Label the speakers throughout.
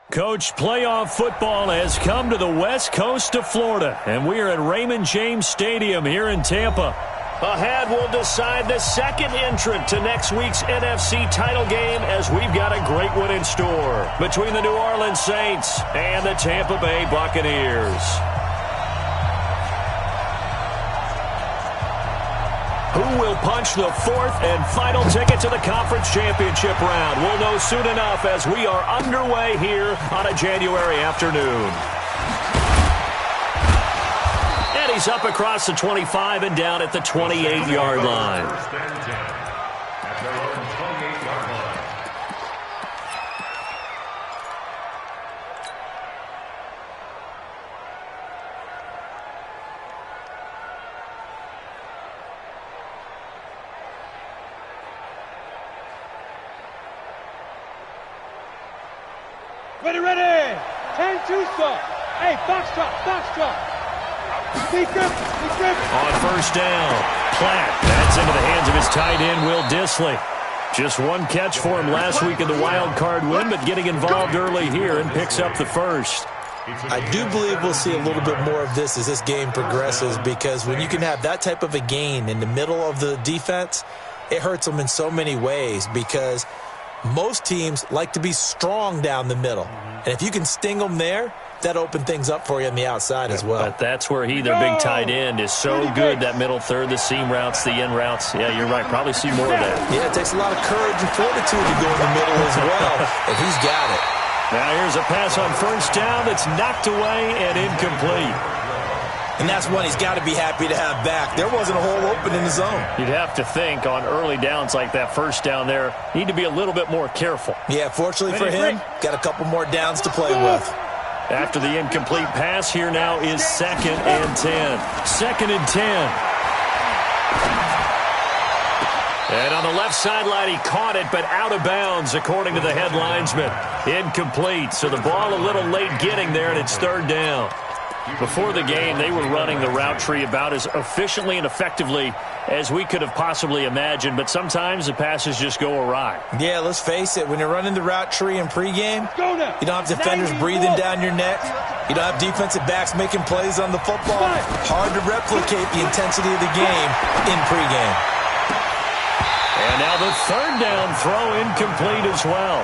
Speaker 1: Coach, playoff football has come to the west coast of Florida, and we are at Raymond James Stadium here in Tampa. Ahead, we'll decide the second entrant to next week's NFC title game as we've got a great one in store between the New Orleans Saints and the Tampa Bay Buccaneers. Who will punch the fourth and final ticket to the conference championship round? We'll know soon enough as we are underway here on a January afternoon. And he's up across the 25 and down at the 28-yard line.
Speaker 2: Ready, ready! 10-2 stop. Hey, box drop. Speed grip.
Speaker 1: On first down, Platt. That's into the hands of his tight end, Will Dissly. Just one catch for him last week in the wild card win, but getting involved early here and picks up the first.
Speaker 3: I do believe we'll see a little bit more of this as this game progresses, because when you can have that type of a gain in the middle of the defense, it hurts them in so many ways, because most teams like to be strong down the middle. And if you can sting them there, that opens things up for you on the outside as well.
Speaker 1: But that's where their big tight end, is so good, that middle third, the seam routes, the in routes. Yeah, you're right. Probably see more of that.
Speaker 3: Yeah, it takes a lot of courage and fortitude to go in the middle as well, and he's got it.
Speaker 1: Now here's a pass on first down that's knocked away and incomplete.
Speaker 3: And that's one he's got to be happy to have back. There wasn't a hole open in the zone.
Speaker 1: You'd have to think on early downs like that first down there, need to be a little bit more careful.
Speaker 3: Yeah, fortunately for him, got a couple more downs to play with.
Speaker 1: After the incomplete pass, here now is 2nd and 10. 2nd and 10. And on the left sideline, he caught it, but out of bounds, according to the head linesman. Incomplete, so the ball a little late getting there, and it's 3rd down. Before the game, they were running the route tree about as efficiently and effectively as we could have possibly imagined, but sometimes the passes just go awry.
Speaker 3: Yeah, let's face it, when you're running the route tree in pregame, you don't have defenders breathing down your neck. You don't have defensive backs making plays on the football. Hard to replicate the intensity of the game in pregame.
Speaker 1: And now the 3rd down throw incomplete as well.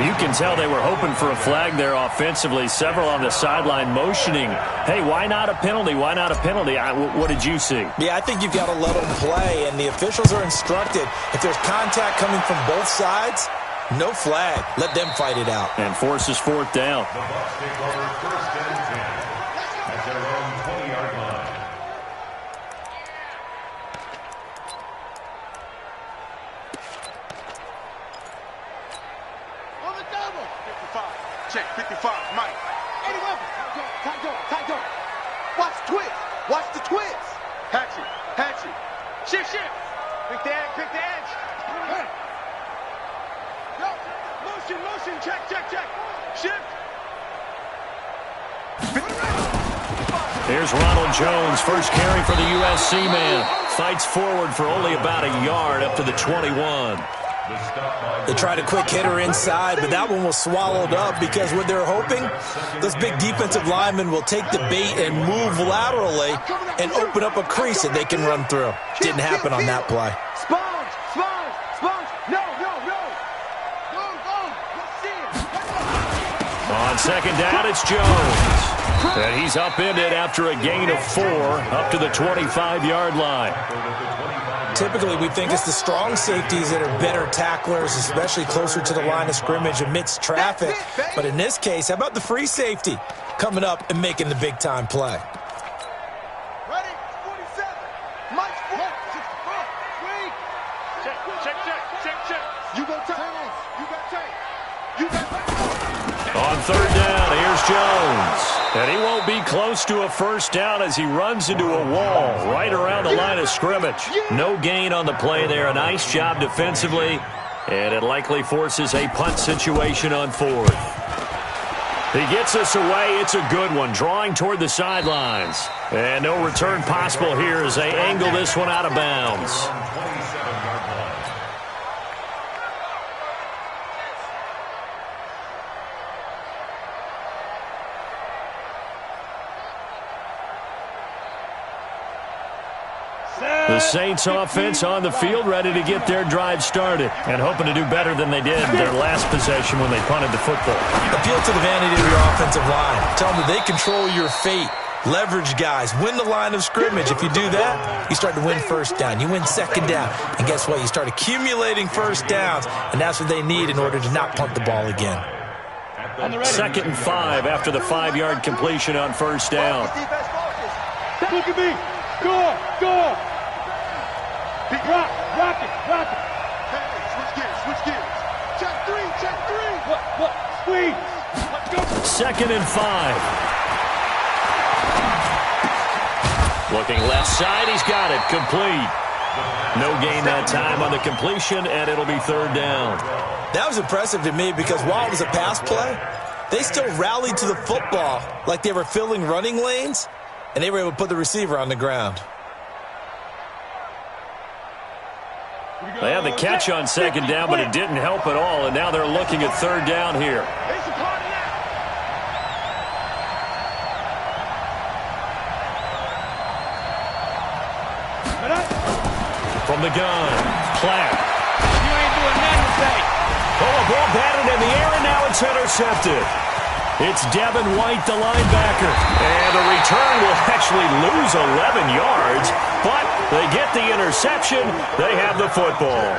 Speaker 1: You can tell they were hoping for a flag there offensively. Several on the sideline motioning, hey, why not a penalty? Why not a penalty? What did you see?
Speaker 3: Yeah, I think you've got to let them play, and the officials are instructed, if there's contact coming from both sides, no flag. Let them fight it out.
Speaker 1: And forces 4th down.
Speaker 4: Check, 55, Mike. 81. Tight door. Watch the twist. Watch the twist. Hatchet. Shift. Quick the edge. Go. Motion. Check. Shift.
Speaker 1: Here's Ronald Jones, first carry for the USC man. Fights forward for only about a yard up to the 21.
Speaker 3: They tried a quick hitter inside, but that one was swallowed up because what they're hoping, those big defensive linemen will take the bait and move laterally and open up a crease that they can run through. Didn't happen on that play.
Speaker 4: Sponge. No.
Speaker 1: On 2nd down, it's Jones. And he's upended after a gain of 4 up to the 25-yard line.
Speaker 3: Typically, we think it's the strong safeties that are better tacklers, especially closer to the line of scrimmage amidst traffic. But in this case, how about the free safety coming up and making the big-time play?
Speaker 4: Ready? 47. Mike's 4. 64. Wait. Check. You got tight.
Speaker 1: On 3rd down, here's Jones. And he won't be close to a first down as he runs into a wall right around the line of scrimmage. No gain on the play there. A nice job defensively. And it likely forces a punt situation on 4th. He gets us away. It's a good one, drawing toward the sidelines. And no return possible here as they angle this one out of bounds. The Saints offense on the field, ready to get their drive started and hoping to do better than they did their last possession when they punted the football.
Speaker 3: Appeal to the vanity of your offensive line. Tell them that they control your fate. Leverage guys. Win the line of scrimmage. If you do that, you start to win first down. You win second down. And guess what? You start accumulating first downs, and that's what they need in order to not punt the ball again.
Speaker 1: 2nd and 5 after the 5-yard completion on first down.
Speaker 2: Look at me. Go. Rock it.
Speaker 4: Hey, switch gears. Check three.
Speaker 2: What? Squeeze. Let's go.
Speaker 1: 2nd and 5. Looking left side, he's got it. Complete. No gain that time on the completion, and it'll be 3rd down.
Speaker 3: That was impressive to me because while it was a pass play, they still rallied to the football like they were filling running lanes, and they were able to put the receiver on the ground.
Speaker 1: They had the catch on 2nd down, but it didn't help at all, and now they're looking at 3rd down here. From the gun, Platt.
Speaker 2: You ain't doing nothing today.
Speaker 1: Oh, a ball batted in the air, and now it's intercepted. It's Devin White, the linebacker. And the return will actually lose 11 yards, but they get the interception. They have the football.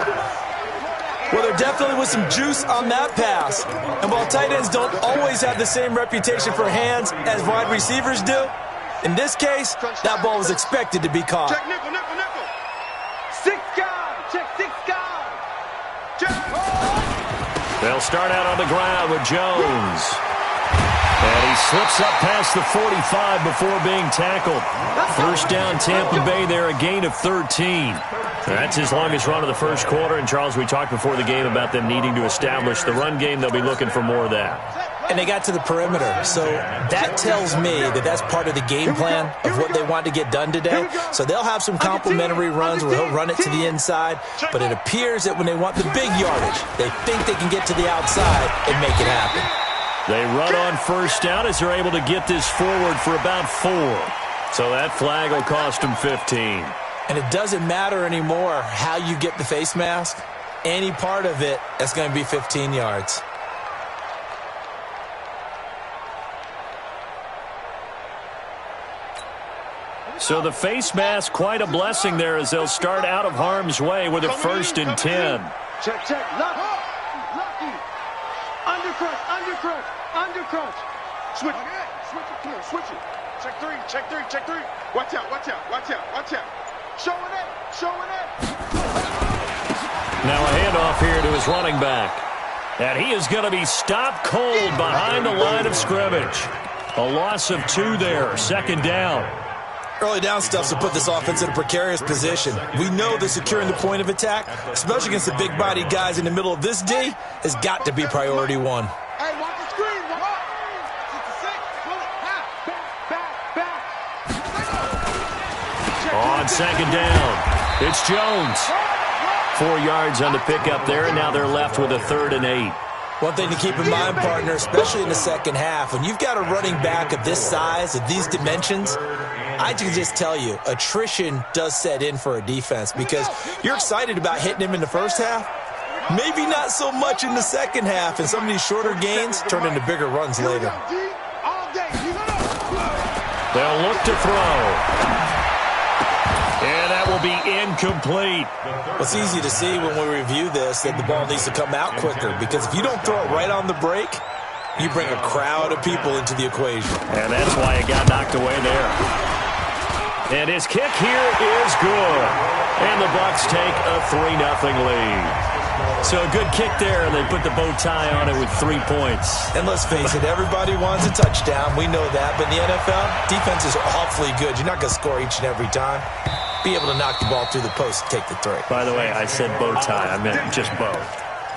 Speaker 3: Well, there definitely was some juice on that pass. And while tight ends don't always have the same reputation for hands as wide receivers do, in this case, that ball was expected to be caught.
Speaker 4: Check nickel. 6 guys. Check 6 guys. Check.
Speaker 1: They'll start out on the ground with Jones. And he slips up past the 45 before being tackled. First down, Tampa Bay there, a gain of 13. That's his longest run of the first quarter. And, Charles, we talked before the game about them needing to establish the run game. They'll be looking for more of that.
Speaker 3: And they got to the perimeter. So that tells me that that's part of the game plan of what they want to get done today. So they'll have some complimentary runs where he'll run it to the inside. But it appears that when they want the big yardage, they think they can get to the outside and make it happen.
Speaker 1: They run on first down as they're able to get this forward for about 4. So that flag will cost them 15.
Speaker 3: And it doesn't matter anymore how you get the face mask. Any part of it, that's going to be 15 yards.
Speaker 1: So the face mask, quite a blessing there as they'll start out of harm's way with a 1st and 10.
Speaker 4: Check. Lucky. Undercrunch. Switch it. Check three. Watch out. Showing it.
Speaker 1: Now a handoff here to his running back. And he is going to be stopped cold behind the line of scrimmage. A loss of 2 there, 2nd down.
Speaker 3: Early down stuff to put this offense in a precarious position. We know that securing the point of attack, especially against the big-bodied guys in the middle of this D, has got to be priority 1.
Speaker 4: Hey, watch the screen.
Speaker 1: On 2nd down, it's Jones. 4 yards on the pickup there, and now they're left with a 3rd and 8.
Speaker 3: One thing to keep in mind, partner, especially in the second half, when you've got a running back of this size, of these dimensions, I can just tell you, attrition does set in for a defense because you're excited about hitting him in the first half. Maybe not so much in the second half, and some of these shorter gains turn into bigger runs later.
Speaker 1: They'll look to throw. And that will be incomplete.
Speaker 3: Well, it's easy to see when we review this that the ball needs to come out quicker because if you don't throw it right on the break, you bring a crowd of people into the equation.
Speaker 1: And that's why it got knocked away there. And his kick here is good. And the Bucs take a 3-0 lead. So a good kick there, and they put the bow tie on it with 3 points.
Speaker 3: And let's face it, everybody wants a touchdown. We know that. But in the NFL, defense is awfully good. You're not going to score each and every time. Be able to knock the ball through the post and take the 3.
Speaker 1: By the way, I said bow tie. I meant just bow.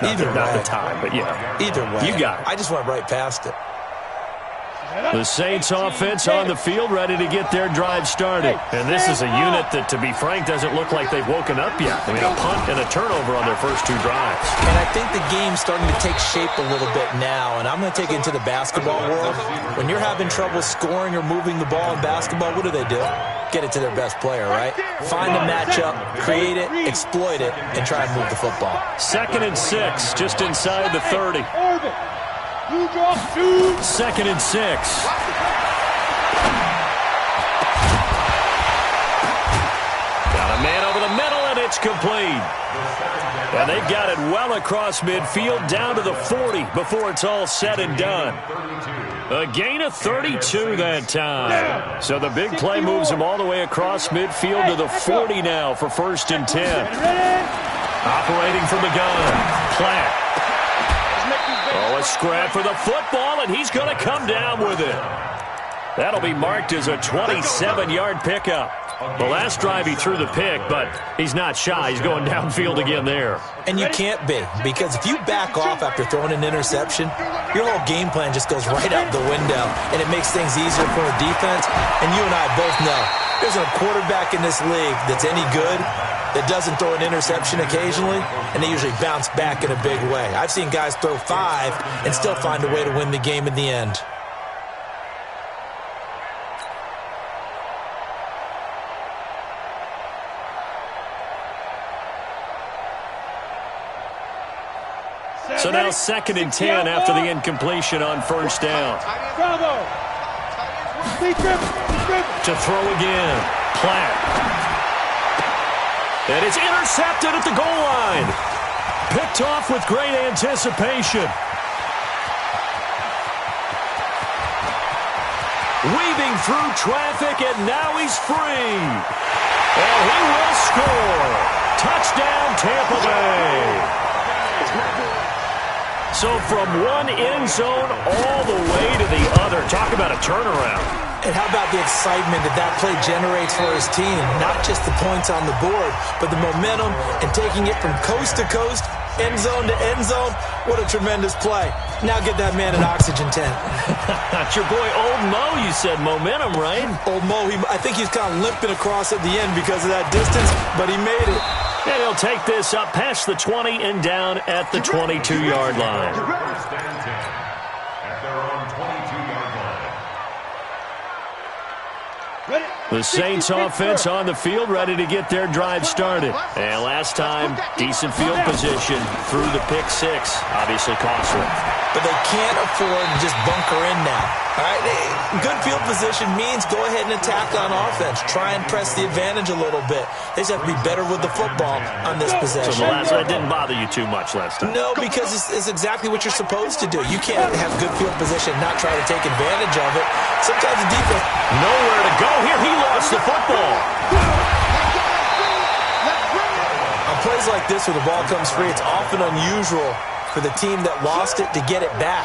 Speaker 3: Either way.
Speaker 1: Not the tie, but yeah.
Speaker 3: Either way.
Speaker 1: You got it.
Speaker 3: I just went right past it.
Speaker 1: The Saints offense on the field, ready to get their drive started. And this is a unit that, to be frank, doesn't look like they've woken up yet. I mean, a punt and a turnover on their first two drives.
Speaker 3: And I think the game's starting to take shape a little bit now, and I'm going to take it into the basketball world. When you're having trouble scoring or moving the ball in basketball, what do? Get it to their best player, right? Find a matchup, create it, exploit it, and try and move the football.
Speaker 1: 2nd and 6, just inside the 30.
Speaker 2: You drop 2.
Speaker 1: 2nd and 6. Got a man over the middle, and it's complete. And they've got it well across midfield, down to the 40 before it's all said and done. A gain of 32 that time. So the big play moves him all the way across midfield to the 40 now for 1st and 10. Operating from the gun. Platt. Oh, a scrap for the football, and he's going to come down with it. That'll be marked as a 27-yard pickup. The last drive he threw the pick, but he's not shy. He's going downfield again there.
Speaker 3: And you can't be, because if you back off after throwing an interception, your whole game plan just goes right out the window, and it makes things easier for a defense. And you and I both know there's a quarterback in this league that's any good that doesn't throw an interception occasionally, and they usually bounce back in a big way. I've seen guys throw 5 and still find a way to win the game in the end.
Speaker 1: So now 2nd and 10 after the incompletion on 1st down.
Speaker 2: Bravo.
Speaker 1: To throw again. Platt. And it's intercepted at the goal line. Picked off with great anticipation. Weaving through traffic, and now he's free. And he will score. Touchdown, Tampa Bay. So from one end zone all the way to the other. Talk about a turnaround.
Speaker 3: And how about the excitement that play generates for his team? Not just the points on the board, but the momentum and taking it from coast to coast, end zone to end zone. What a tremendous play. Now get that man an oxygen tent.
Speaker 1: That's your boy Old Mo, you said. Momentum, right?
Speaker 3: Old Mo, I think he's kind of limping across at the end because of that distance, but he made it.
Speaker 1: And he'll take this up past the 20 and down at the 22-yard line. The Saints offense on the field, ready to get their drive started. And last time, decent field position through the pick 6. Obviously costly.
Speaker 3: But they can't afford to just bunker in now. All right, good field position means go ahead and attack on offense. Try and press the advantage a little bit. They just have to be better with the football on this possession.
Speaker 1: So that didn't bother you too much last time?
Speaker 3: No, because it's exactly what you're supposed to do. You can't have good field position and not try to take advantage of it. Sometimes the defense...
Speaker 1: Nowhere to go here. He lost the football.
Speaker 3: On plays like this where the ball comes free, it's often unusual for the team that lost it to get it back.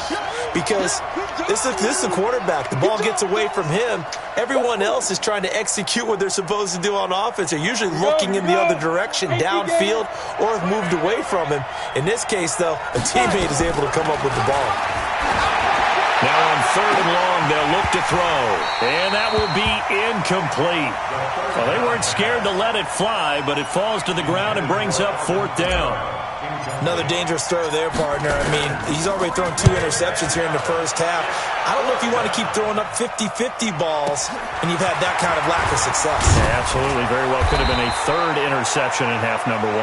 Speaker 3: Because this is the quarterback. The ball gets away from him. Everyone else is trying to execute what they're supposed to do on offense. They're usually looking in the other direction, downfield, or have moved away from him. In this case, though, a teammate is able to come up with the ball.
Speaker 1: Now on 3rd and long, they'll look to throw. And that will be incomplete. Well, they weren't scared to let it fly, but it falls to the ground and brings up 4th down.
Speaker 3: Another dangerous throw there, partner. I mean, he's already thrown 2 interceptions here in the first half. I don't know if you want to keep throwing up 50-50 balls when you've had that kind of lack of success.
Speaker 1: Yeah, absolutely. Very well could have been a 3rd interception in half number 1.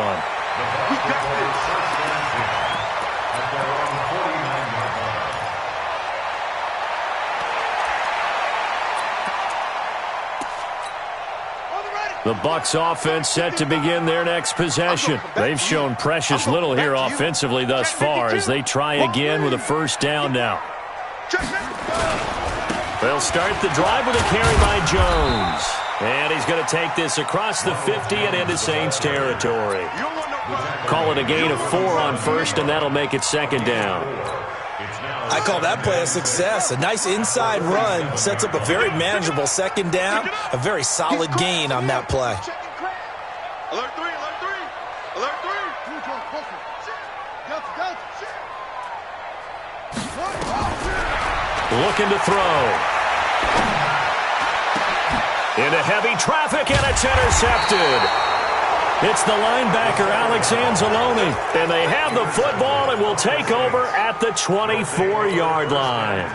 Speaker 1: The Bucs offense set to begin their next possession. They've shown precious little here offensively thus far as they try again with a 1st down now. They'll start the drive with a carry by Jones. And he's going to take this across the 50 and into Saints territory. Call it a gain of 4 on 1st, and that'll make it 2nd down.
Speaker 3: I call that play a success. A nice inside run sets up a very manageable 2nd down. A very solid gain on that play.
Speaker 4: Alert 3, alert 3, alert 3.
Speaker 1: looking to throw. Into heavy traffic, and it's intercepted. It's the linebacker, Alex Anzalone, and they have the football and will take over at the 24-yard line.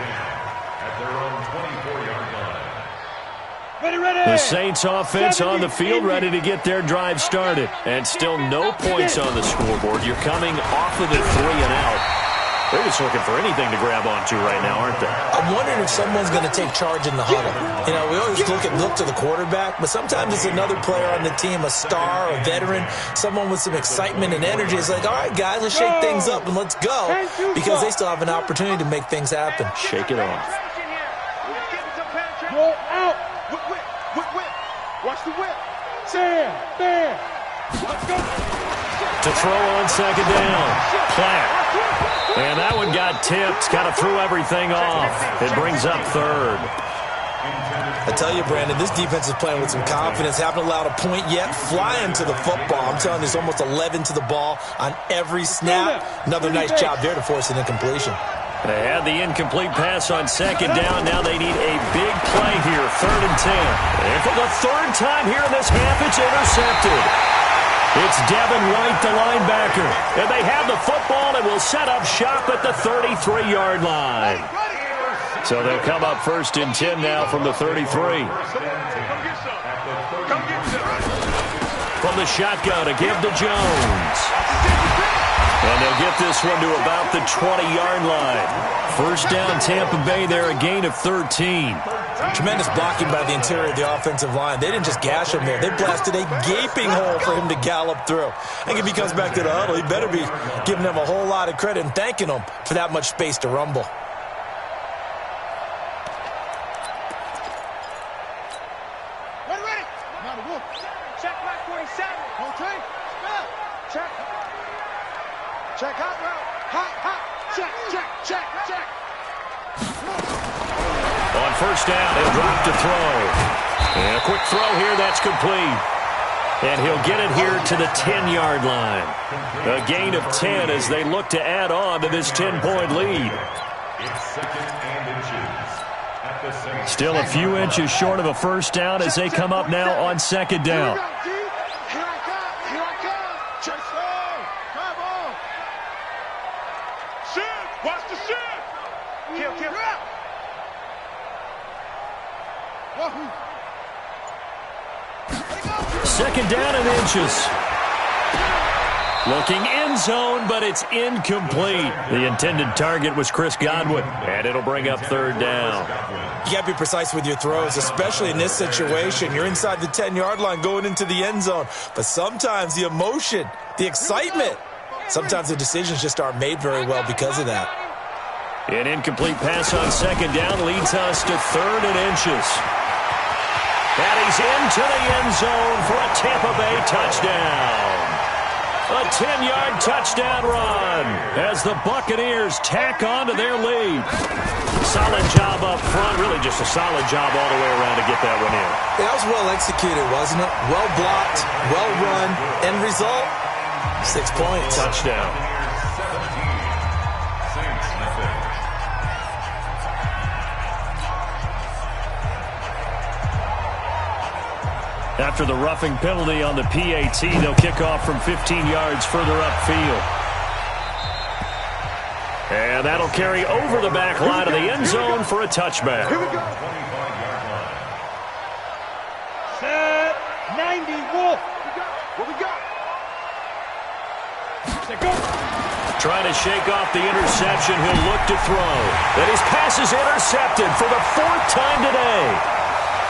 Speaker 1: The Saints offense on the field, ready to get their drive started. And still no points on the scoreboard. You're coming off of the 3 and out. They're just looking for anything to grab onto right now, aren't they?
Speaker 3: I'm wondering if someone's going to take charge in the huddle. You know, we always look to the quarterback, but sometimes it's another player on the team, a star, a veteran, someone with some excitement and energy. It's like, all right, guys, let's shake things up and let's go, because they still have an opportunity to make things happen.
Speaker 1: Shake it off.
Speaker 2: Roll out.
Speaker 4: Whip. Watch the whip.
Speaker 2: Bam. Let's go.
Speaker 1: To throw on second down. Platt. And that one got tipped. Kind of threw everything off. It brings up third.
Speaker 3: I tell you, Brandon, this defense is playing with some confidence. Haven't allowed a point yet. Flying to the football. I'm telling you, there's almost 11 to the ball on every snap. Another nice job there to force an incompletion.
Speaker 1: They had the incomplete pass on second down. Now they need a big play here, 3rd and 10. And for the 3rd time here in this half, it's intercepted. It's Devin White, the linebacker. And they have the football and will set up shop at the 33-yard line. So they'll come up 1st and 10 now from the 33. From the shotgun to give to Jones. And they'll get this one to about the 20-yard line. 1st down, Tampa Bay there, a gain of 13.
Speaker 3: Tremendous blocking by the interior of the offensive line. They didn't just gash him there. They blasted a gaping hole for him to gallop through. I think if he comes back to the huddle, he better be giving them a whole lot of credit and thanking them for that much space to rumble.
Speaker 4: Ready. Now the wolf. Check back 47. Okay. Check. Check hot route. Hot. Check.
Speaker 1: On 1st down, he'll drop to throw. And a quick throw here, that's complete. And he'll get it here to the 10-yard line. A gain of 10 as they look to add on to this 10-point lead. Still a few inches short of a 1st down as they come up now on 2nd down.
Speaker 4: Here I come. Check. Come on. Shoot. Watch the shoot. Kill. Wahoo.
Speaker 1: 2nd down and inches. Looking end zone, but it's incomplete. The intended target was Chris Godwin, and it'll bring up 3rd down.
Speaker 3: You got to be precise with your throws, especially in this situation. You're inside the 10-yard line going into the end zone. But sometimes the emotion, the excitement, sometimes the decisions just aren't made very well because of that.
Speaker 1: An incomplete pass on 2nd down leads us to 3rd and inches. And he's into the end zone for a Tampa Bay touchdown. A 10-yard touchdown run as the Buccaneers tack on to their lead. Solid job up front, really just a solid job all the way around to get that one in.
Speaker 3: That was well executed, wasn't it? Well blocked, well run. End result, 6 points.
Speaker 1: Touchdown. After the roughing penalty on the PAT, they'll kick off from 15 yards further upfield. And that'll carry over the back line of the end zone for a touchback.
Speaker 4: Here we go.
Speaker 2: Set. 90. Wolf.
Speaker 4: What we got?
Speaker 2: Set. Go.
Speaker 1: Trying to shake off the interception. He'll look to throw. Then his pass is intercepted for the 4th time today.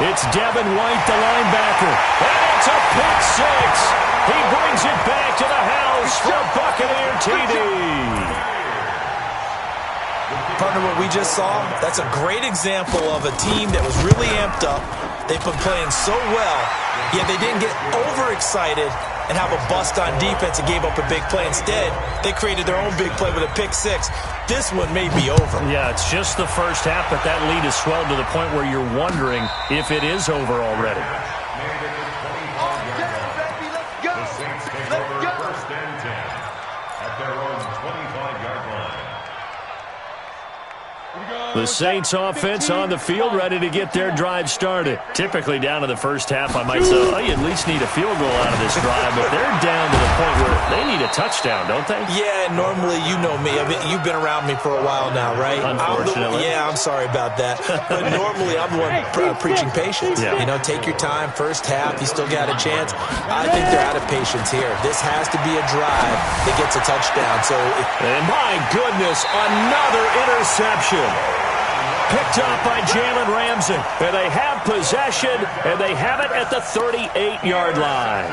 Speaker 1: It's Devin White, the linebacker. And it's a pick six. He brings it back to the house for a Buccaneer TD.
Speaker 3: Partner, what we just saw, that's a great example of a team that was really amped up. They've been playing so well, yet they didn't get overexcited and have a bust on defense and gave up a big play. Instead, they created their own big play with a pick six. This one may be over.
Speaker 1: Yeah, it's just the first half, but that lead has swelled to the point where you're wondering if it is over already. The Saints offense on the field, ready to get their drive started. Typically down in the first half, I might say, oh, you at least need a field goal out of this drive, but they're down to the point where they need a touchdown, don't they?
Speaker 3: Yeah, normally, you know me. I mean, you've been around me for a while now, right?
Speaker 1: Unfortunately.
Speaker 3: I'm sorry about that. But normally, I'm the one preaching patience.
Speaker 1: Yeah.
Speaker 3: You know, take your time. First half, you still got a chance. I think they're out of patience here. This has to be a drive that gets a touchdown.
Speaker 1: And my goodness, another interception. Picked up by Jalen Ramsey. And they have possession, and they have it at the 38-yard line.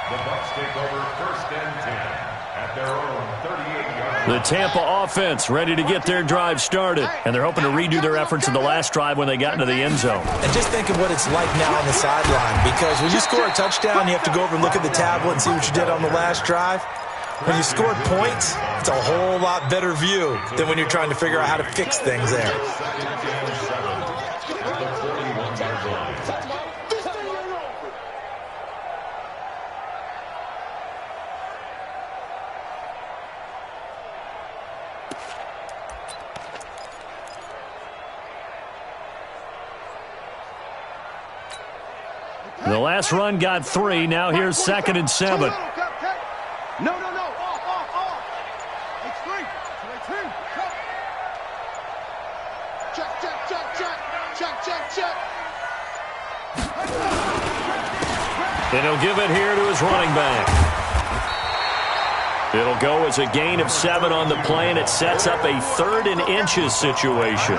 Speaker 5: The Bucs take over 1st and 10 at their own 38-yard line.
Speaker 1: The Tampa offense ready to get their drive started. And they're hoping to redo their efforts in the last drive when they got into the end zone.
Speaker 3: And just think of what it's like now on the sideline. Because when you score a touchdown, you have to go over and look at the tablet and see what you did on the last drive. When you scored points, it's a whole lot better view than when you're trying to figure out how to fix things there.
Speaker 1: The last run got 3. Now here's 2nd and 7.
Speaker 4: No. Off. It's 3. Check.
Speaker 1: And he'll give it here to his running back. It'll go as a gain of 7 on the play, and it sets up a 3rd and inches situation.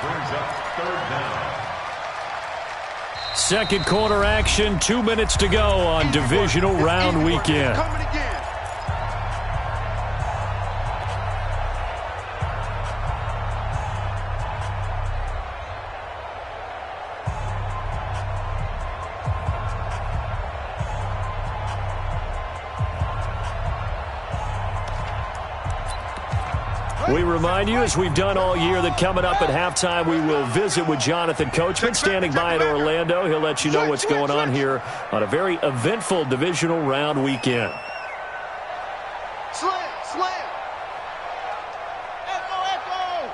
Speaker 5: Brings up 3rd down.
Speaker 1: Second quarter action, 2 minutes to go on divisional round weekend.
Speaker 4: Coming again.
Speaker 1: We remind you, as we've done all year, that coming up at halftime, we will visit with Jonathan Coachman, standing by in Orlando. He'll let you know what's going on here on a very eventful divisional round weekend.
Speaker 4: Slam. Echo.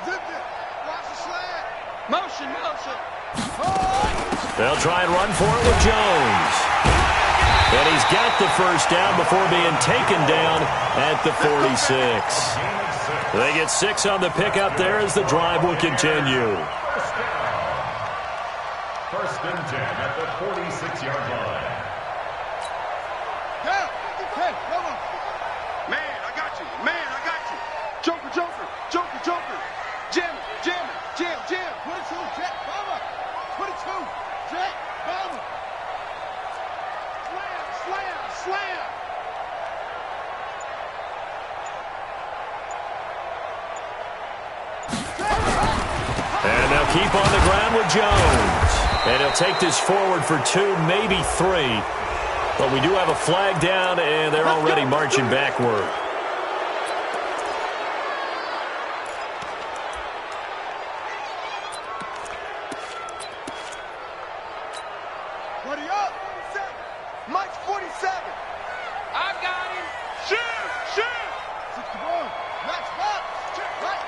Speaker 4: Zip it. Watch the slam. Motion.
Speaker 1: They'll try and run for it with Jones. And he's got the first down before being taken down at the 46. They get 6 on the pickup there as the drive will continue.
Speaker 5: 1st and 10 at the 46-yard line.
Speaker 4: Hey, come on. Man, I got you. Joker. Jam. 22, Jack, bomber. 22, Jack, bomber. Slam.
Speaker 1: And they'll keep on the ground with Jones. And he'll take this forward for 2, maybe 3. But we do have a flag down, and they're already marching backward.
Speaker 4: Ready up. Mike's 47. I got him. Shoot. 61. Max box. Check right.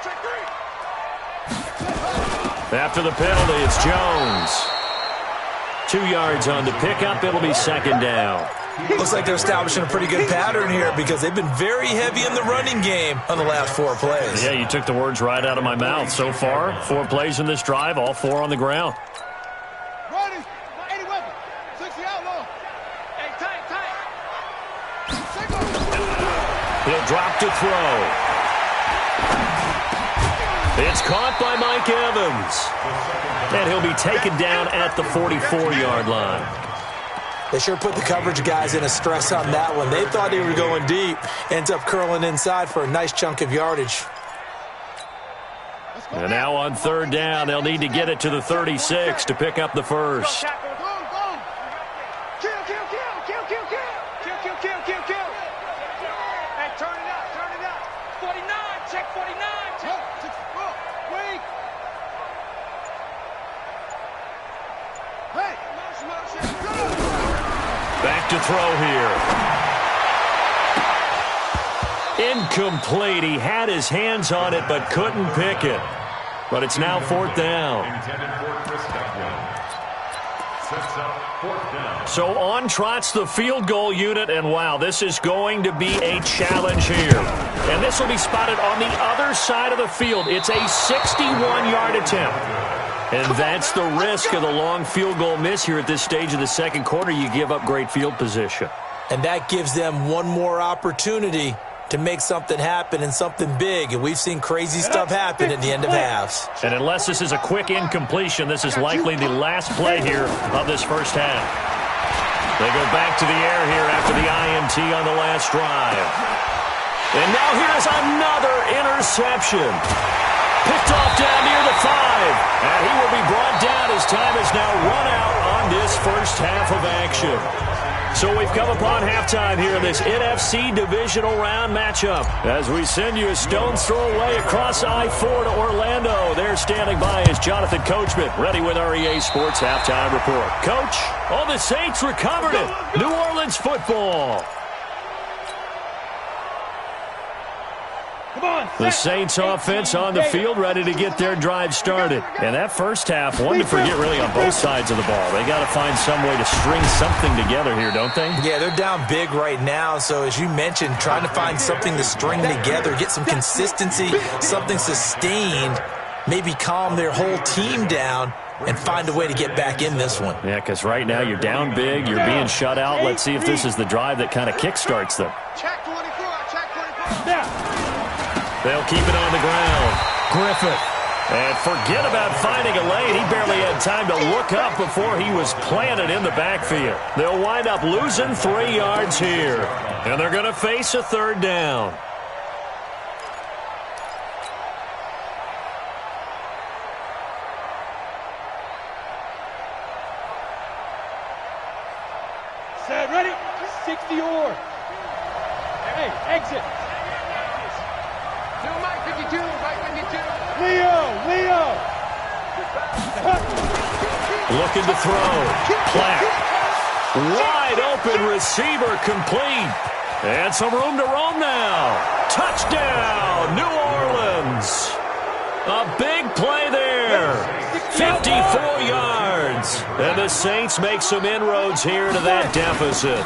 Speaker 4: Check 3.
Speaker 1: After the penalty, it's Jones. 2 yards on the pickup. It'll be 2nd down.
Speaker 3: Looks like they're establishing a pretty good pattern here because they've been very heavy in the running game on the last 4 plays.
Speaker 1: Yeah, you took the words right out of my mouth. So far, 4 plays in this drive, all 4 on the ground.
Speaker 4: Ready. 80 weapon. 60 outlaw. Hey, tight.
Speaker 1: He'll drop to throw. It's caught by Mike Evans. And he'll be taken down at the 44-yard line.
Speaker 3: They sure put the coverage guys in a stress on that one. They thought they were going deep. Ends up curling inside for a nice chunk of yardage.
Speaker 1: And now on 3rd down, they'll need to get it to the 36 to pick up the first.
Speaker 4: Kill. Hey, turn it up. 49, check 49. Wait. Hey,
Speaker 1: Back back to throw here. Incomplete. He had his hands on it but couldn't pick it. But it's now 4th down. So on trots the field goal unit, and wow, this is going to be a challenge here. And this will be spotted on the other side of the field. It's a 61-yard attempt. And that's the risk of the long field goal miss here at this stage of the second quarter. You give up great field position.
Speaker 3: And that gives them one more opportunity to make something happen and something big. And we've seen crazy stuff happen at the end of halves.
Speaker 1: And unless this is a quick incompletion, this is likely the last play here of this first half. They go back to the air here after the INT on the last drive. And now here's another interception. Picked off down near the 5. And he will be brought down as time is now run out on this first half of action. So we've come upon halftime here in this NFC Divisional Round matchup. As we send you a stone's throw away across I-4 to Orlando. There standing by is Jonathan Coachman, ready with our EA Sports Halftime Report. Coach, oh, the Saints recovered it. New Orleans football. The Saints offense on the field ready to get their drive started. And that first half, one to forget really on both sides of the ball. They got to find some way to string something together here, don't they?
Speaker 3: Yeah, they're down big right now. So as you mentioned, trying to find something to string together, get some consistency, something sustained, maybe calm their whole team down and find a way to get back in this one.
Speaker 1: Yeah, because right now you're down big, you're being shut out. Let's see if this is the drive that kind of kickstarts them.
Speaker 4: Check 24, check 24.
Speaker 2: Yeah.
Speaker 1: They'll keep it on the ground. Griffith. And forget about finding a lane. He barely had time to look up before he was planted in the backfield. They'll wind up losing 3 yards here. And they're going to face a 3rd down.
Speaker 2: Set, ready? 60 or. Hey, exit.
Speaker 4: Mike 52, Mike 52.
Speaker 2: Leo.
Speaker 1: Looking to throw. Platt. Wide open receiver complete. And some room to roam now. Touchdown, New Orleans. A big play there. 54 yards. And the Saints make some inroads here to that deficit.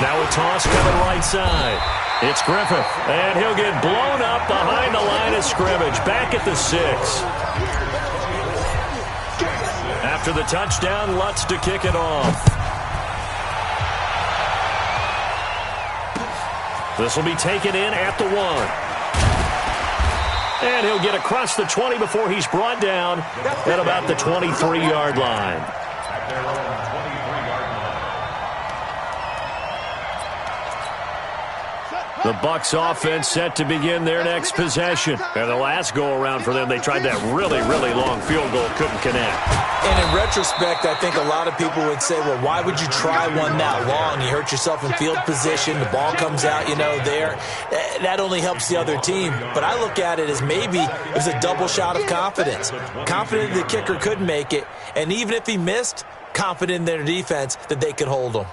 Speaker 1: Now a toss coming right side. It's Griffith, and he'll get blown up behind the line of scrimmage, back at the 6. After the touchdown, Lutz to kick it off. This will be taken in at the 1. And he'll get across the 20 before he's brought down at about the 23-yard line. The Bucs offense set to begin their next possession. And the last go-around for them, they tried that really, really long field goal, couldn't connect.
Speaker 3: And in retrospect, I think a lot of people would say, well, why would you try one that long? You hurt yourself in field position. The ball comes out, there. That only helps the other team. But I look at it as maybe it was a double shot of confidence. Confident the kicker could make it. And even if he missed, confident in their defense that they could hold him.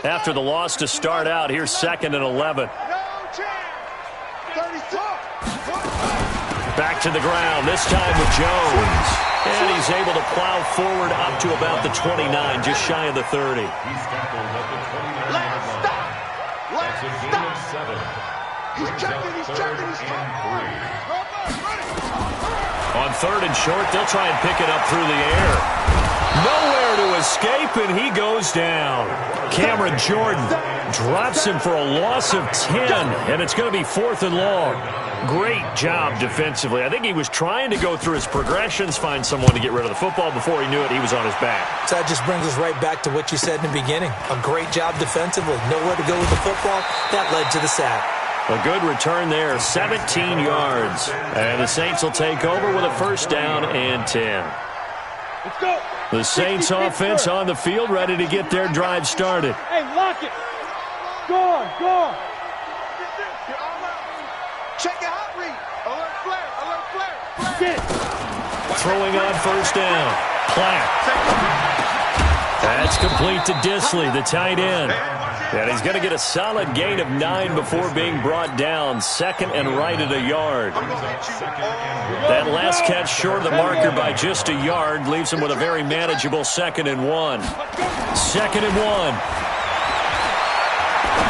Speaker 1: After the loss to start out, here's 2nd and 11. Back to the ground, this time with Jones. And he's able to plow forward up to about the 29, just shy of the 30.
Speaker 5: He's tackled at the 29-yard line. That's a gain of 7.
Speaker 4: He's checking.
Speaker 1: On 3rd and short, they'll try and pick it up through the air. Nowhere to escape, and he goes down. Cameron Jordan drops him for a loss of 10, and it's going to be 4th and long. Great job defensively. I think he was trying to go through his progressions, find someone to get rid of the football. Before he knew it, he was on his back.
Speaker 3: So that just brings us right back to what you said in the beginning. A great job defensively. Nowhere to go with the football. That led to the sack.
Speaker 1: A good return there, 17 yards. And the Saints will take over with a 1st down and 10.
Speaker 2: Let's go.
Speaker 1: The Saints offense on the field, ready to get their drive started.
Speaker 2: Hey, lock it. Go on.
Speaker 1: Throwing on first down. Platt. That's complete to Disley, the tight end. And he's going to get a solid gain of 9 before being brought down. Second and right at a yard. That last catch short of the marker by just a yard leaves him with a very manageable 2nd and 1. 2nd and 1.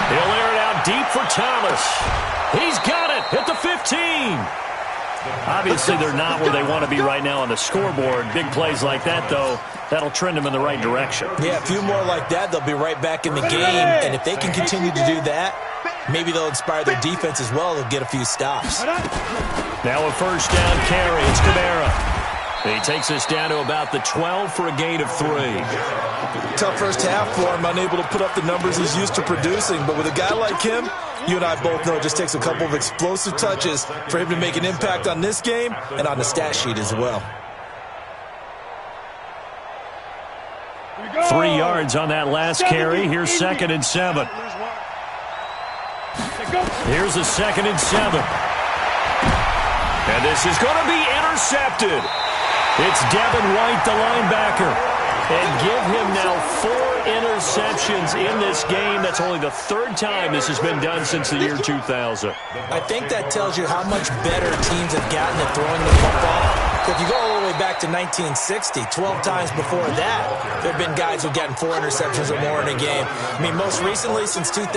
Speaker 1: He'll air it out deep for Thomas. He's got it at the 15. Obviously, they're not where they want to be right now on the scoreboard. Big plays like that, though, that'll trend them in the right direction.
Speaker 3: Yeah, a few more like that, they'll be right back in the game. And if they can continue to do that, maybe they'll inspire their defense as well. They'll get a few stops.
Speaker 1: Now a first down carry. It's Kamara. He takes us down to about the 12 for a gain of 3.
Speaker 3: Tough first half for him, unable to put up the numbers he's used to producing. But with a guy like him, you and I both know it just takes a couple of explosive touches for him to make an impact on this game and on the stat sheet as well.
Speaker 1: 3 yards on that last carry. Here's 2nd and 7. Here's a 2nd and 7. And this is going to be intercepted. It's Devin White, the linebacker. And give him now 4 interceptions in this game. That's only the 3rd time this has been done since the year 2000.
Speaker 3: I think that tells you how much better teams have gotten at throwing the football. If you go all the way back to 1960, 12 times before that, there have been guys who've gotten 4 interceptions or more in a game. I mean, most recently, since 2000,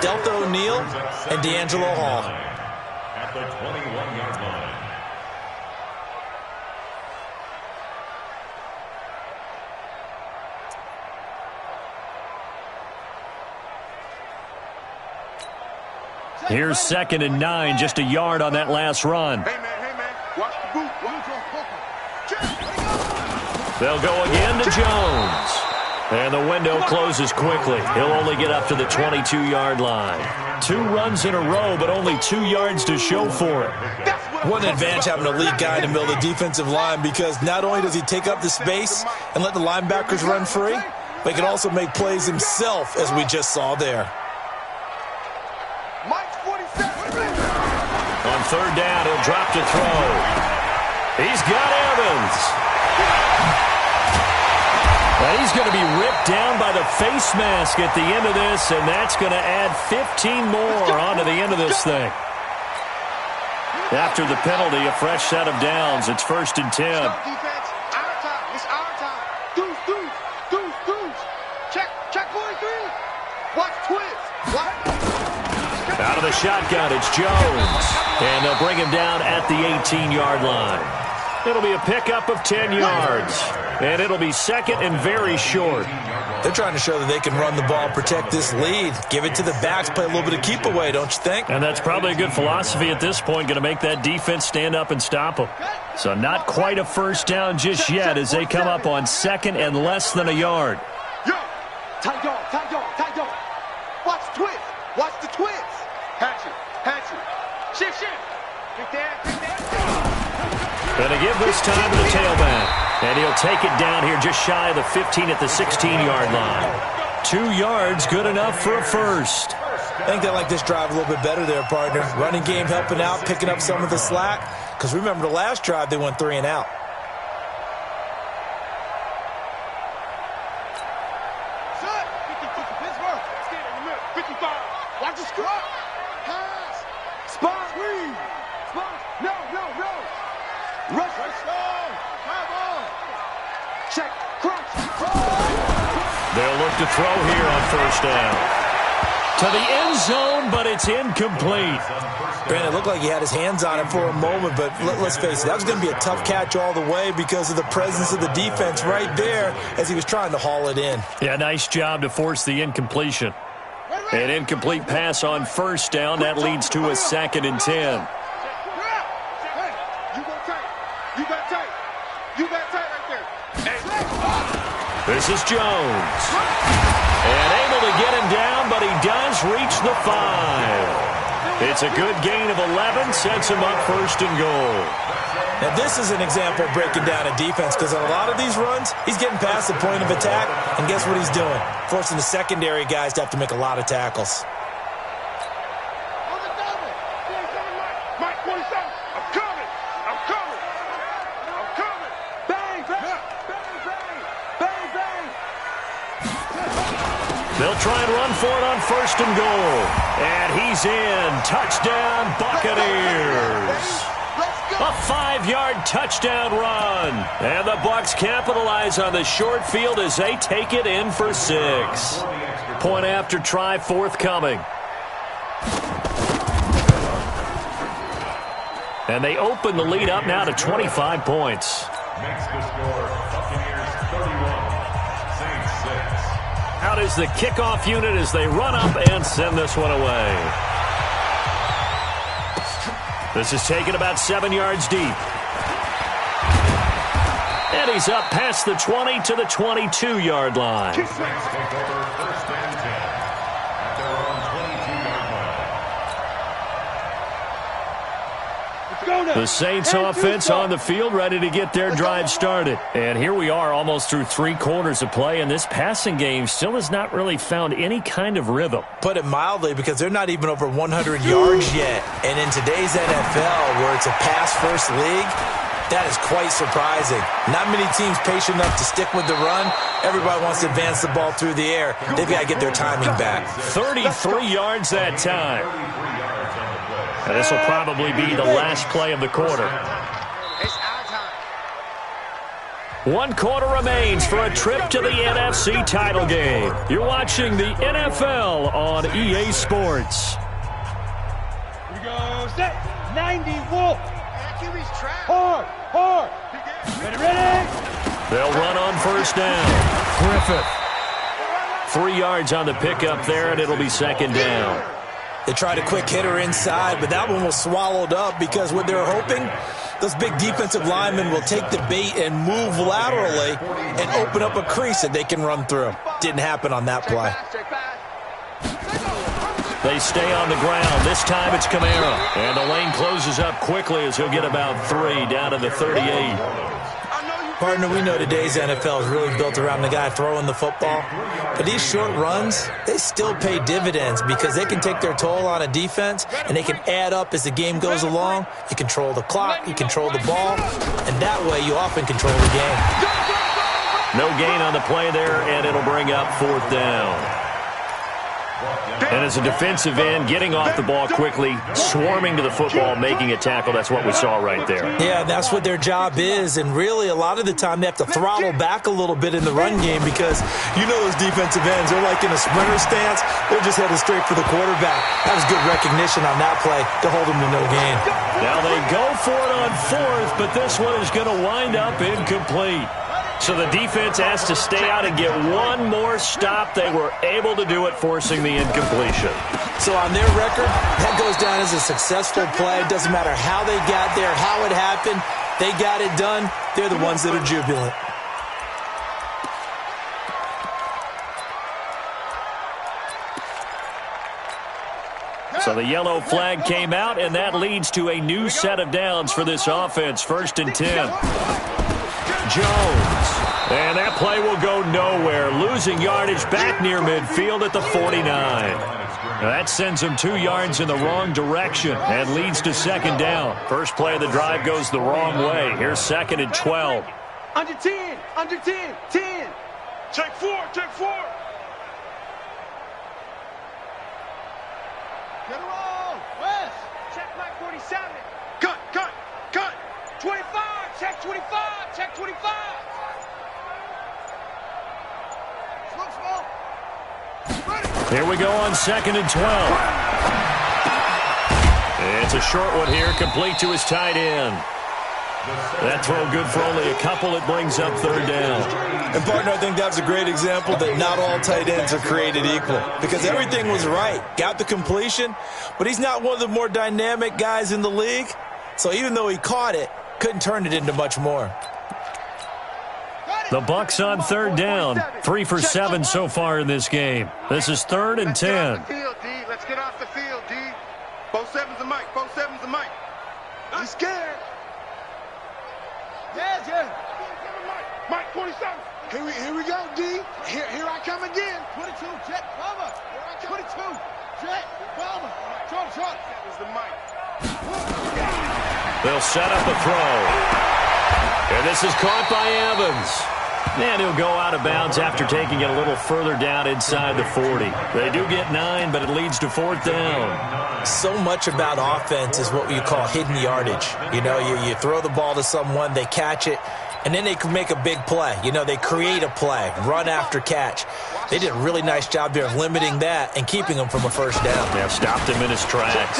Speaker 3: Delta O'Neal and D'Angelo Hall.
Speaker 5: At the 21-yard line.
Speaker 1: Here's 2nd and 9, just a yard on that last run.
Speaker 4: Hey, man, watch the boot.
Speaker 1: They'll go again to Jones. And the window closes quickly. He'll only get up to the 22-yard line. 2 runs in a row, but only 2 yards to show for it.
Speaker 3: What an advantage having an elite guy in the middle of the defensive line, because not only does he take up the space and let the linebackers run free, but he can also make plays himself, as we just saw there.
Speaker 1: On 3rd down, he'll drop to throw. He's got Evans. And he's going to be ripped down by the face mask at the end of this, and that's going to add 15 more onto the end of this thing. After the penalty, a fresh set of downs. It's 1st and 10.
Speaker 4: Our time. It's our time. Deuce. Check 43. Watch twist.
Speaker 1: Out of the shotgun, it's Jones. And they'll bring him down at the 18-yard line. It'll be a pickup of 10 yards. And it'll be 2nd and very short.
Speaker 3: They're trying to show that they can run the ball, protect this lead. Give it to the backs, play a little bit of keep away, don't you think?
Speaker 1: And that's probably a good philosophy at this point, going to make that defense stand up and stop them. So not quite a first down just yet as they come up on 2nd and less than a yard.
Speaker 4: Yo, tight dog. Watch the twist. Hatch it. Shift. Quick there.
Speaker 1: Going to give this time to the tailback. And he'll take it down here just shy of the 15 at the 16-yard line. 2 yards, good enough for a first.
Speaker 3: I think they like this drive a little bit better there, partner. Running game helping out, picking up some of the slack. Because remember the last drive, they went 3 and out.
Speaker 4: Watch the scrub. Pass. Spot. No. Rush. Check. Crunch.
Speaker 1: They'll look to throw here on first down. To the end zone, but it's incomplete.
Speaker 3: Granted, it looked like he had his hands on it for a moment, but let's face it, that was going to be a tough catch all the way because of the presence of the defense right there as he was trying to haul it in.
Speaker 1: Yeah, nice job to force the incompletion. An incomplete pass on first down. That leads to a 2nd and 10.
Speaker 4: You got tight right there.
Speaker 1: This is Jones. And able to get him down, but he does reach the 5. It's a good gain of 11, sets him up 1st and goal.
Speaker 3: Now, this is an example of breaking down a defense because on a lot of these runs, he's getting past the point of attack, and guess what he's doing? Forcing the secondary guys to have to make a lot of tackles.
Speaker 4: Mike 47, I'm coming.
Speaker 1: They'll try and run for it on 1st and goal. And he's in. Touchdown, Buccaneers. A 5-yard touchdown run. And the Bucs capitalize on the short field as they take it in for 6. Point after try forthcoming. And they open the lead up now to 25 points.
Speaker 5: Makes the score Buccaneers 31, Saints 6.
Speaker 1: Out is the kickoff unit as they run up and send this one away. This is taken about 7 yards deep. And he's up past the 20 to the 22-yard line.
Speaker 5: Saints take over 1st and 10 at their own 22-yard line.
Speaker 1: The Saints offense on the field, ready to get their drive started. And here we are almost through 3 quarters of play, and this passing game still has not really found any kind of rhythm.
Speaker 3: Put it mildly, because they're not even over 100 yards yet. And in today's NFL, where it's a pass-first league, that is quite surprising. Not many teams patient enough to stick with the run. Everybody wants to advance the ball through the air. They've got to get their timing back.
Speaker 1: 33 yards that time. And this will probably be the last play of the quarter.
Speaker 4: It's our time.
Speaker 1: 1 quarter remains for a trip to the NFC title game. You're watching the NFL on EA Sports.
Speaker 2: Here we go. Set. 90 Wolf.
Speaker 4: QB's trapped.
Speaker 2: Hard. Ready.
Speaker 1: They'll run on 1st down. Griffith. 3 yards on the pickup there, and it'll be 2nd down.
Speaker 3: They tried a quick hitter inside, but that one was swallowed up because what they're hoping, those big defensive linemen will take the bait and move laterally and open up a crease that they can run through. Didn't happen on that play.
Speaker 1: They stay on the ground. This time it's Kamara. And the lane closes up quickly as he'll get about 3 down to the 38.
Speaker 3: Partner, we know today's NFL is really built around the guy throwing the football. But these short runs, they still pay dividends because they can take their toll on a defense and they can add up as the game goes along. You control the clock, you control the ball, and that way you often control the game.
Speaker 1: No gain on the play there, and it'll bring up 4th down. And as a defensive end, getting off the ball quickly, swarming to the football, making a tackle, that's what we saw right there.
Speaker 3: Yeah, that's what their job is, and really a lot of the time they have to throttle back a little bit in the run game because you know those defensive ends, they're like in a sprinter stance, they're just headed straight for the quarterback. That was good recognition on that play to hold them to no gain.
Speaker 1: Now they go for it on 4th, but this one is going to wind up incomplete. So the defense has to stay out and get one more stop. They were able to do it, forcing the incompletion.
Speaker 3: So on their record, that goes down as a successful play. It doesn't matter how they got there, how it happened. They got it done. They're the ones that are jubilant.
Speaker 1: So the yellow flag came out, and that leads to a new set of downs for this offense. 1st and 10. Jones. And that play will go nowhere. Losing yardage back near midfield at the 49. Now that sends them 2 yards in the wrong direction and leads to 2nd down. First play of the drive goes the wrong way. Here's 2nd and 12.
Speaker 4: Under 10. 10. Check 4. Get a roll. West. Check Mike 47. Cut. 25. Check 25.
Speaker 1: Here we go on 2nd and 12. It's a short one here, complete to his tight end. That throw good for only a couple. It brings up 3rd down.
Speaker 3: And, partner, I think that's a great example that not all tight ends are created equal because everything was right. Got the completion, but he's not one of the more dynamic guys in the league. So even though he caught it, couldn't turn it into much more.
Speaker 1: The Bucs on 3rd down. 3 for 7 so far in this game. This is 3rd and 10.
Speaker 4: Let's get off the field, D. 4-7's the mic. He's scared. Yeah. Mike 47. Here we go, D. Here I come again. 22, jet, bomber. 22, jet, bomber. Short. That was the mic.
Speaker 1: They'll set up a throw. And this is caught by Evans. And he'll go out of bounds after taking it a little further down inside the 40. They do get 9, but it leads to 4th down.
Speaker 3: So much about offense is what you call hidden yardage. You know, you throw the ball to someone, they catch it, and then they can make a big play. You know, they create a play, run after catch. They did a really nice job there of limiting that and keeping him from a first down.
Speaker 1: Yeah, stopped him in his tracks.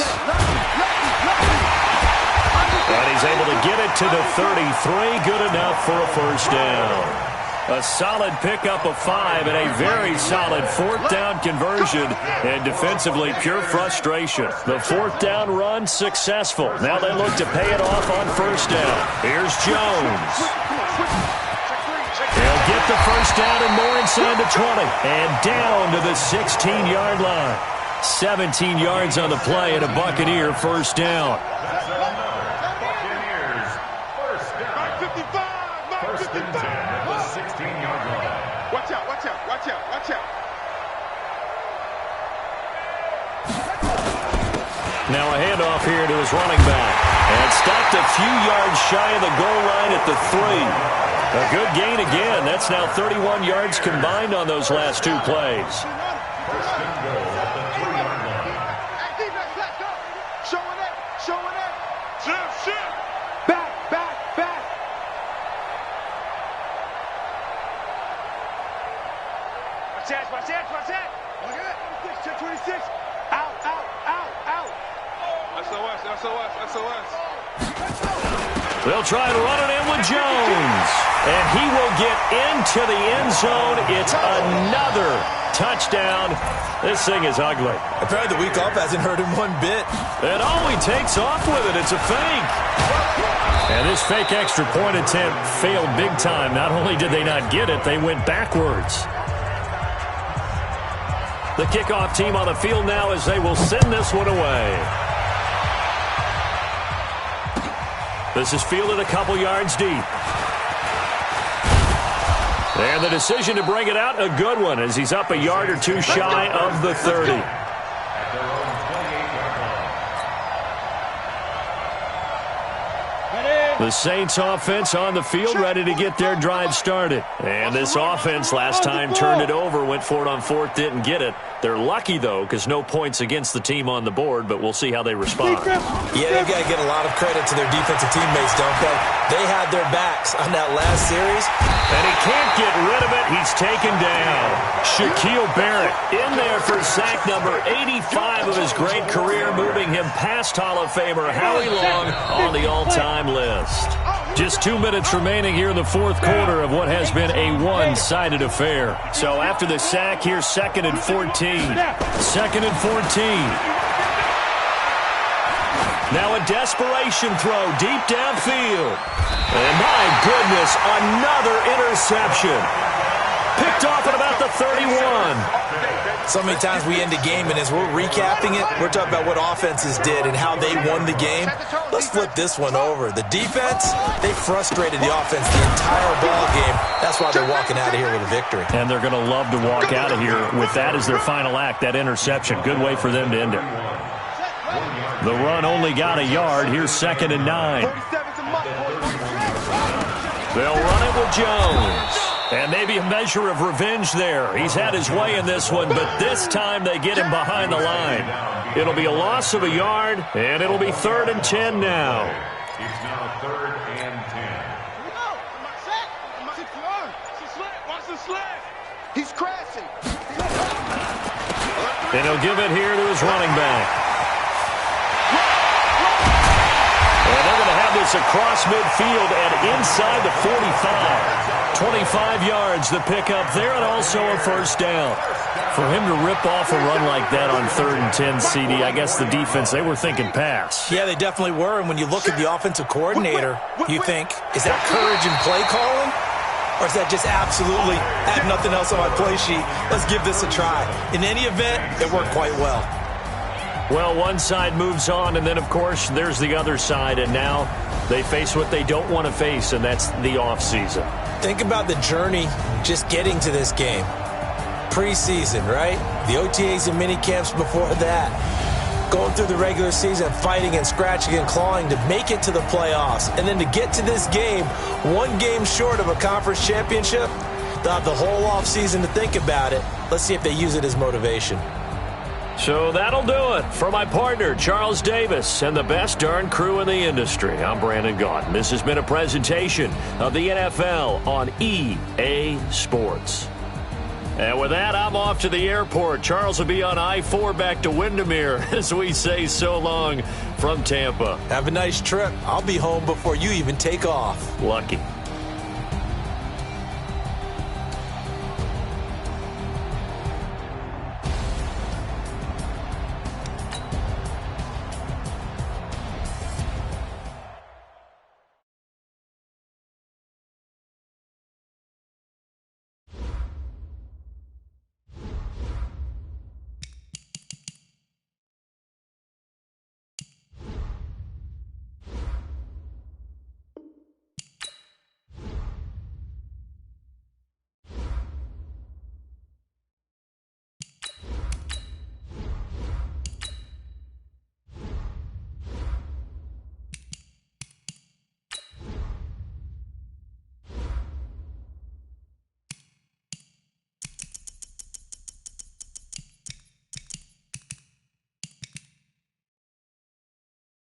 Speaker 1: And he's able to get it to the 33. Good enough for a first down. A solid pickup of 5 and a very solid 4th down conversion. And defensively, pure frustration. The 4th down run successful. Now they look to pay it off on first down. Here's Jones. He'll get the first down and more inside the 20. And down to the 16-yard line. 17 yards on the play and a Buccaneer first down. Now a handoff here to his running back. And stopped a few yards shy of the goal line at the 3. A good gain again. That's now 31 yards combined on those last 2 plays.
Speaker 5: First and goal at the 3-yard line.
Speaker 4: Showing it. Shift. Back. Watch that. Look at it. Check 26. Out. SOS.
Speaker 1: They'll try to run it in with Jones. And he will get into the end zone. It's another touchdown. This thing is ugly.
Speaker 3: Apparently the week off hasn't hurt him one bit.
Speaker 1: And he takes off with it. It's a fake. And this fake extra point attempt failed big time. Not only did they not get it, they went backwards. The kickoff team on the field now as they will send this one away. This is fielded a couple yards deep. And the decision to bring it out, a good one, as he's up a yard or 2 shy of the 30. The Saints offense on the field, ready to get their drive started. And this offense last time turned it over, went for it on 4th, didn't get it. They're lucky, though, because no points against the team on the board, but we'll see how they respond.
Speaker 3: Yeah, they've got to get a lot of credit to their defensive teammates, don't they? They had their backs on that last series.
Speaker 1: And he can't get rid of it. He's taken down. Shaquille Barrett in there for sack number 85 of his great career, moving him past Hall of Famer Howie Long on the all-time list. Just 2 minutes remaining here in the 4th quarter of what has been a one-sided affair. So after the sack, here's 2nd and 14. 2nd and 14. Now a desperation throw deep downfield. And my goodness, another interception. Picked off at about the 31.
Speaker 3: So many times we end a game, and as we're recapping it, we're talking about what offenses did and how they won the game. Let's flip this one over. The defense, they frustrated the offense the entire ball game. That's why they're walking out of here with a victory.
Speaker 1: And they're going to love to walk out of here with that as their final act, that interception. Good way for them to end it. The run only got a yard. Here's 2nd and 9. They'll run it with Jones. And maybe a measure of revenge there. He's had his way in this one, but this time they get him behind the line. It'll be a loss of a yard, and it'll be 3rd and 10 now.
Speaker 5: It's now 3rd and 10.
Speaker 4: Watch the slant. He's crashing.
Speaker 1: And he'll give it here to his running back. And they're going to have this across midfield and inside the 45. 25 yards, the pickup there, and also a first down. For him to rip off a run like that on 3rd and 10, CD, I guess the defense, they were thinking pass.
Speaker 3: Yeah, they definitely were, and when you look at the offensive coordinator, you think, is that courage in play calling? Or is that just absolutely, I have nothing else on my play sheet, let's give this a try? In any event, it worked quite well.
Speaker 1: Well, one side moves on, and then, of course, there's the other side, and now they face what they don't want to face, and that's the offseason.
Speaker 3: Think about the journey just getting to this game. Preseason, right? The OTAs and mini camps before that. going through the regular season, fighting and scratching and clawing to make it to the playoffs, and then to get to this game, one game short of a conference championship. They'll have the whole offseason to think about it. Let's see if they use it as motivation.
Speaker 1: So that'll do it for my partner, Charles Davis, and the best darn crew in the industry. I'm Brandon Gaudin. This has been a presentation of the NFL on EA Sports. And with that, I'm off to the airport. Charles will be on I-4 back to Windermere as we say so long from Tampa.
Speaker 3: Have a nice trip. I'll be home before you even take off.
Speaker 1: Lucky.